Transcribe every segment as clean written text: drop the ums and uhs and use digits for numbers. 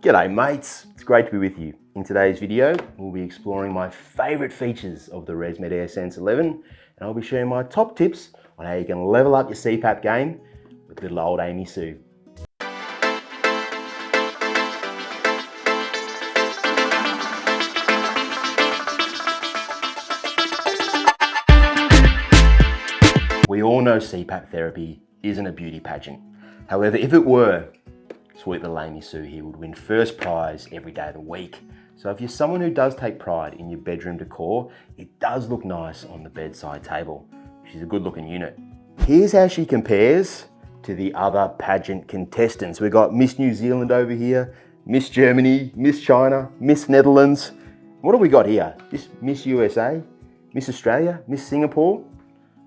G'day mates, it's great to be with you. In today's video, we'll be exploring my favourite features of the ResMed AirSense 11, and I'll be sharing my top tips on how you can level up your CPAP game with little old Amy Sue. We all know CPAP therapy isn't a beauty pageant. However, if it were, sweet little Amy Sue here would win first prize every day of the week. So if you're someone who does take pride in your bedroom decor, it does look nice on the bedside table. She's a good looking unit. Here's how she compares to the other pageant contestants. We've got Miss New Zealand over here, Miss Germany, Miss China, Miss Netherlands. What have we got here? This Miss USA, Miss Australia, Miss Singapore.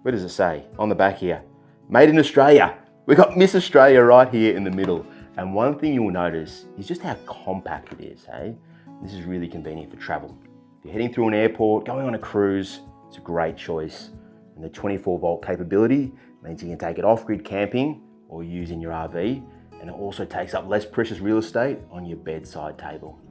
Where does it say? On the back here. Made in Australia. We've got Miss Australia right here in the middle. And one thing you'll notice is just how compact it is, hey? This is really convenient for travel. If you're heading through an airport, going on a cruise, it's a great choice. And the 24-volt capability means you can take it off-grid camping or use in your RV, and it also takes up less precious real estate on your bedside table.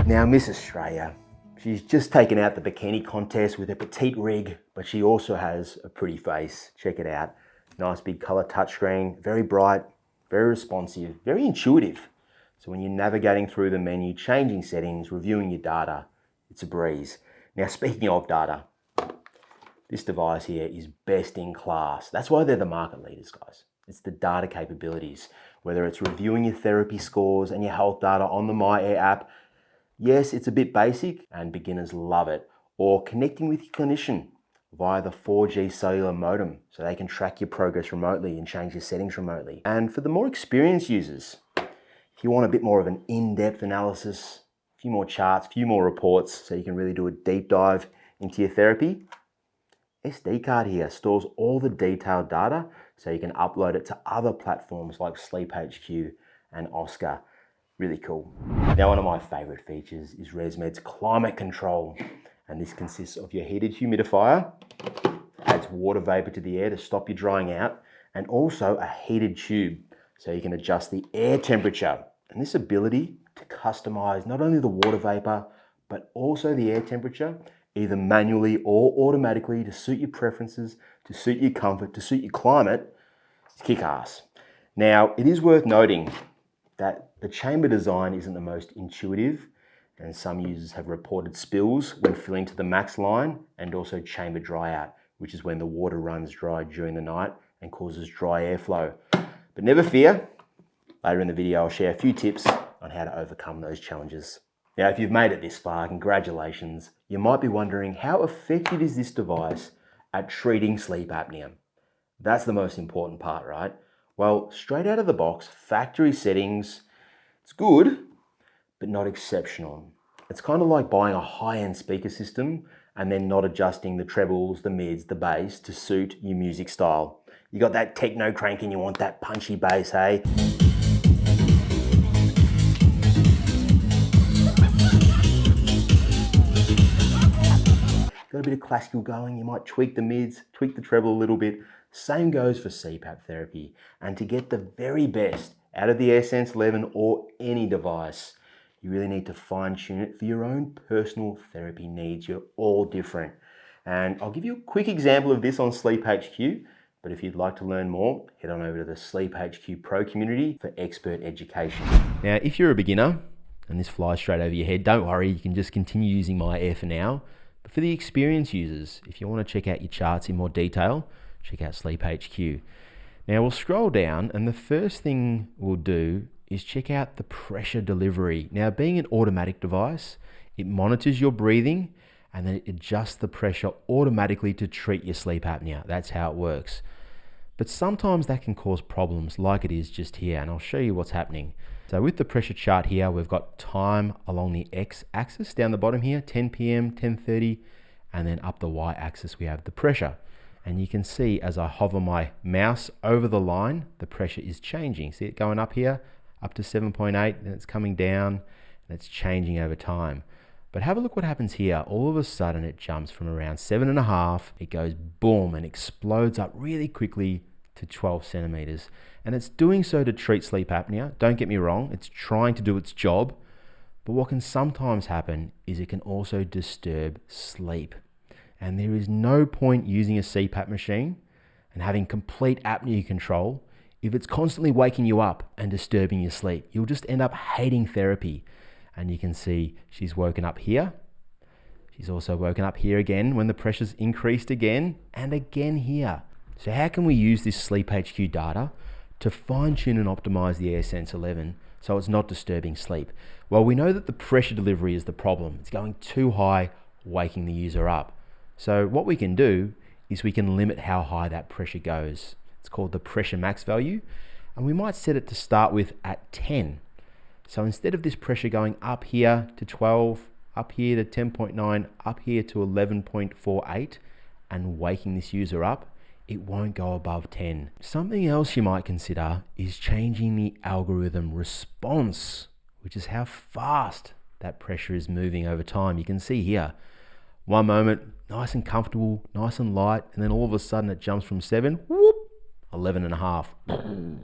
Now, Miss Australia, she's just taken out the bikini contest with a petite rig, but she also has a pretty face. Check it out. Nice big color touchscreen, very bright, very responsive, very intuitive. So when you're navigating through the menu, changing settings, reviewing your data, it's a breeze. Now, speaking of data, this device here is best in class. That's why they're the market leaders, guys. It's the data capabilities, whether it's reviewing your therapy scores and your health data on the myAir app. Yes, it's a bit basic and beginners love it. Or connecting with your clinician via the 4G cellular modem so they can track your progress remotely and change your settings remotely. And for the more experienced users, if you want a bit more of an in-depth analysis, a few more charts, a few more reports so you can really do a deep dive into your therapy, SD card here stores all the detailed data so you can upload it to other platforms like Sleep HQ and Oscar. Really cool. Now, one of my favorite features is ResMed's climate control. And this consists of your heated humidifier, adds water vapor to the air to stop you drying out, and also a heated tube so you can adjust the air temperature. And this ability to customize not only the water vapor, but also the air temperature, either manually or automatically to suit your preferences, to suit your comfort, to suit your climate, is kick-ass. Now, it is worth noting that the chamber design isn't the most intuitive, and some users have reported spills when filling to the max line and also chamber dry out, which is when the water runs dry during the night and causes dry airflow. But never fear, later in the video I'll share a few tips on how to overcome those challenges. Now, if you've made it this far, congratulations. You might be wondering, how effective is this device at treating sleep apnea? That's the most important part, right? Well, straight out of the box, factory settings, it's good, but not exceptional. It's kind of like buying a high-end speaker system and then not adjusting the trebles, the mids, the bass to suit your music style. You got that techno crank and you want that punchy bass, hey? Got a bit of classical going, you might tweak the mids, tweak the treble a little bit. Same goes for CPAP therapy. And to get the very best out of the AirSense 11 or any device, you really need to fine tune it for your own personal therapy needs. You're all different. And I'll give you a quick example of this on Sleep HQ, but if you'd like to learn more, head on over to the Sleep HQ Pro community for expert education. Now, if you're a beginner and this flies straight over your head, don't worry, you can just continue using myAir for now. But for the experienced users, if you want to check out your charts in more detail, check out Sleep HQ. Now we'll scroll down, and the first thing we'll do is check out the pressure delivery. Now, being an automatic device, it monitors your breathing and then it adjusts the pressure automatically to treat your sleep apnea. That's how it works. But sometimes that can cause problems like it is just here, and I'll show you what's happening. So with the pressure chart here, we've got time along the x-axis down the bottom here, 10 p.m., 10:30, and then up the y-axis we have the pressure. And you can see as I hover my mouse over the line, the pressure is changing. See it going up here? Up to 7.8, and it's coming down, and it's changing over time. But have a look what happens here. All of a sudden it jumps from around 7.5, it goes boom and explodes up really quickly to 12 centimeters. And it's doing so to treat sleep apnea. Don't get me wrong, it's trying to do its job, But what can sometimes happen is it can also disturb sleep. And there is no point using a CPAP machine and having complete apnea control if it's constantly waking you up and disturbing your sleep. You'll just end up hating therapy. And you can see she's woken up here. She's also woken up here again when the pressure's increased again and again here. So how can we use this Sleep HQ data to fine tune and optimize the AirSense 11 so it's not disturbing sleep? Well, we know that the pressure delivery is the problem. It's going too high, waking the user up. So what we can do is we can limit how high that pressure goes. It's called the pressure max value, and we might set it to start with at 10. So instead of this pressure going up here to 12, up here to 10.9, up here to 11.48, and waking this user up, it won't go above 10. Something else you might consider is changing the algorithm response, which is how fast that pressure is moving over time. You can see here, one moment, nice and comfortable, nice and light, and then all of a sudden it jumps from 7, whoop, 11.5,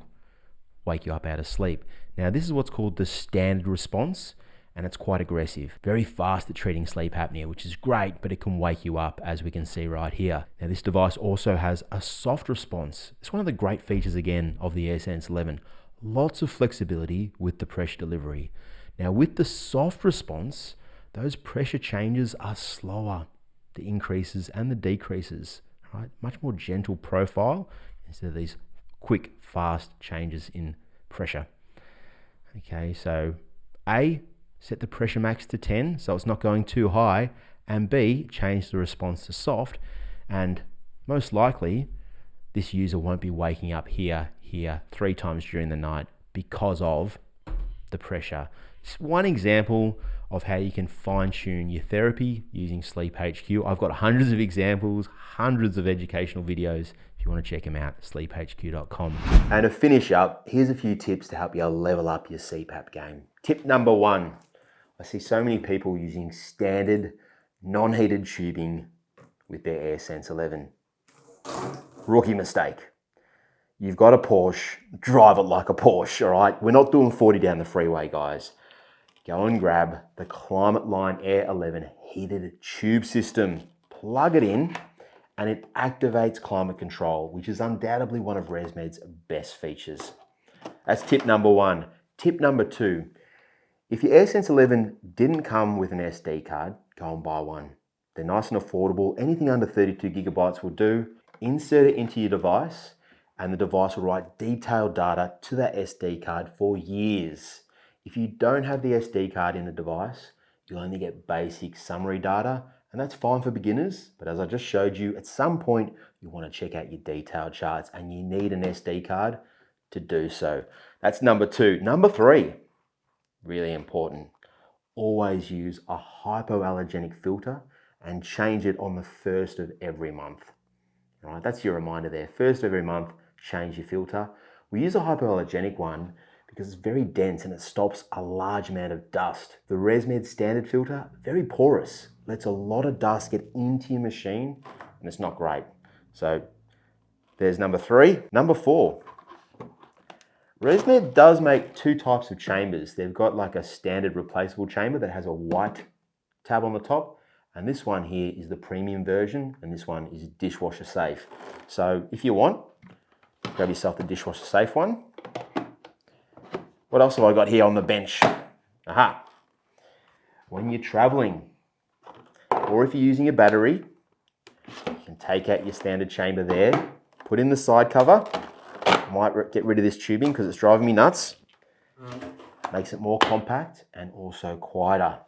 wake you up out of sleep. Now this is what's called the standard response, and it's quite aggressive. Very fast at treating sleep apnea, which is great, but it can wake you up, as we can see right here. Now this device also has a soft response. It's one of the great features again of the AirSense 11. Lots of flexibility with the pressure delivery. Now with the soft response, those pressure changes are slower, the increases and the decreases, right? Much more gentle profile instead of these quick, fast changes in pressure. Okay, so A, set the pressure max to 10 so it's not going too high, and B, change the response to soft, and most likely this user won't be waking up here 3 times during the night because of the pressure. It's one example of how you can fine-tune your therapy using Sleep HQ. I've got hundreds of examples, hundreds of educational videos. If you want to check them out, sleephq.com. And to finish up, here's a few tips to help you level up your CPAP game. Tip number 1, I see so many people using standard non-heated tubing with their AirSense 11. Rookie mistake. You've got a Porsche, drive it like a Porsche, all right? We're not doing 40 down the freeway, guys. Go and grab the Climate Line Air 11 heated tube system. Plug it in and it activates climate control, which is undoubtedly one of ResMed's best features. That's tip number 1. Tip number 2, if your AirSense 11 didn't come with an SD card, go and buy one. They're nice and affordable. Anything under 32 gigabytes will do. Insert it into your device and the device will write detailed data to that SD card for years. If you don't have the SD card in the device, you'll only get basic summary data, and that's fine for beginners. But as I just showed you, at some point, you want to check out your detailed charts and you need an SD card to do so. That's number 2. Number 3, really important. Always use a hypoallergenic filter and change it on the 1st of every month. All right, that's your reminder there. 1st of every month, change your filter. We use a hypoallergenic one because it's very dense and it stops a large amount of dust. The ResMed standard filter, very porous, lets a lot of dust get into your machine and it's not great. So there's number 3. Number 4, ResMed does make 2 types of chambers. They've got like a standard replaceable chamber that has a white tab on the top, and this one here is the premium version, and this one is dishwasher safe. So if you want, grab yourself the dishwasher safe one. What else have I got here on the bench? Aha! When you're traveling, or if you're using a battery, you can take out your standard chamber there, put in the side cover. Might get rid of this tubing because it's driving me nuts. Makes it more compact and also quieter.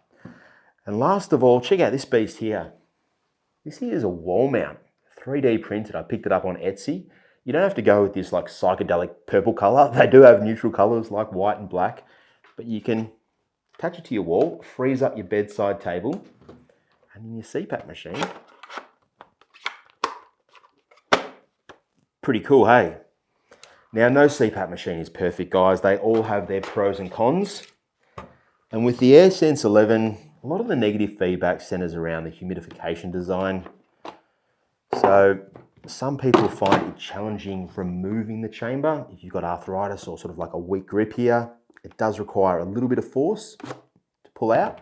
And last of all, check out this beast here. This here is a wall mount, 3D printed. I picked it up on Etsy. You don't have to go with this like psychedelic purple color. They do have neutral colors like white and black, but you can attach it to your wall, freeze up your bedside table, and in your CPAP machine. Pretty cool, hey? Now, no CPAP machine is perfect, guys. They all have their pros and cons. And with the AirSense 11, a lot of the negative feedback centers around the humidification design. So some people find it challenging removing the chamber. If you've got arthritis or sort of like a weak grip here, it does require a little bit of force to pull out.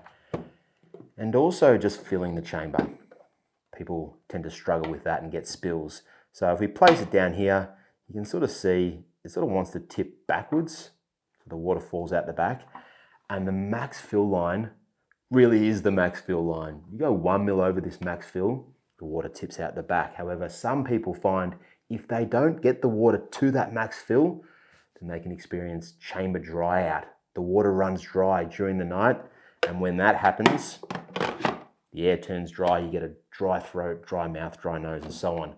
And also just filling the chamber. People tend to struggle with that and get spills. So if we place it down here, you can sort of see it sort of wants to tip backwards. So the water falls out the back. And the max fill line really is the max fill line. You go 1 mil over this max fill, the water tips out the back. However, some people find if they don't get the water to that max fill, then they can experience chamber dry out. The water runs dry during the night, and when that happens, the air turns dry, you get a dry throat, dry mouth, dry nose, and so on.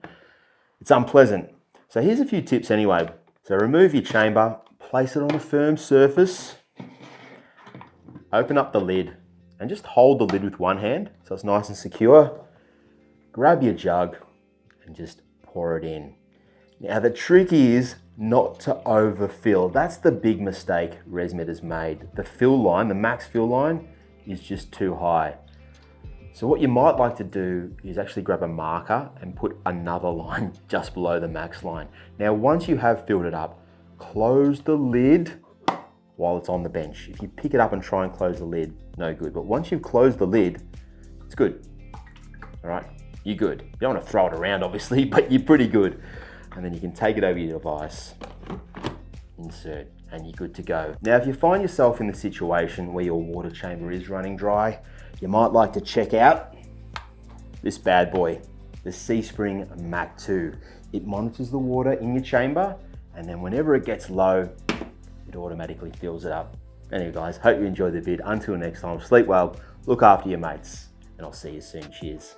It's unpleasant. So here's a few tips anyway. So remove your chamber, place it on a firm surface, open up the lid, and just hold the lid with one hand so it's nice and secure. Grab your jug and just pour it in. Now the trick is not to overfill. That's the big mistake ResMed has made. The fill line, the max fill line, is just too high. So what you might like to do is actually grab a marker and put another line just below the max line. Now once you have filled it up, close the lid while it's on the bench. If you pick it up and try and close the lid, no good. But once you've closed the lid, it's good. All right, you're good. You don't want to throw it around obviously, but you're pretty good. And then you can take it over your device, insert, and you're good to go. Now, if you find yourself in the situation where your water chamber is running dry, you might like to check out this bad boy, the C-Spring Mac 2. It monitors the water in your chamber, and then whenever it gets low, it automatically fills it up. Anyway guys, hope you enjoyed the vid. Until next time, sleep well, look after your mates, and I'll see you soon. Cheers.